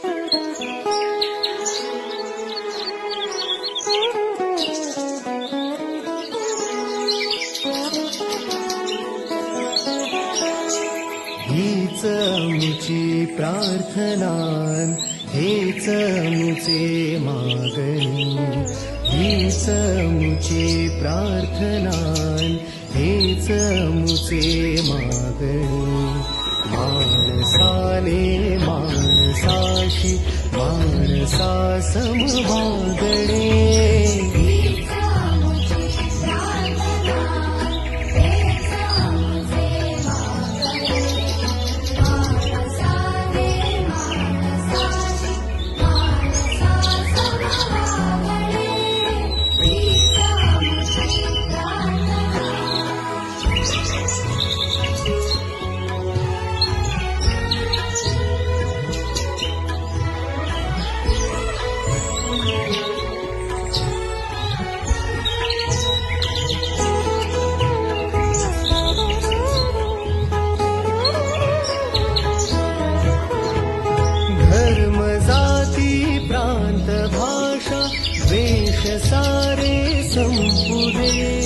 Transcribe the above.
हीच आमची प्रार्थना, हेच आमचे मागणी. हीच आमची प्रार्थना, हेच आमचे मागणी. माणसाने माणसाशी माणसा समभागणे. द्वेष सारे संपुदे.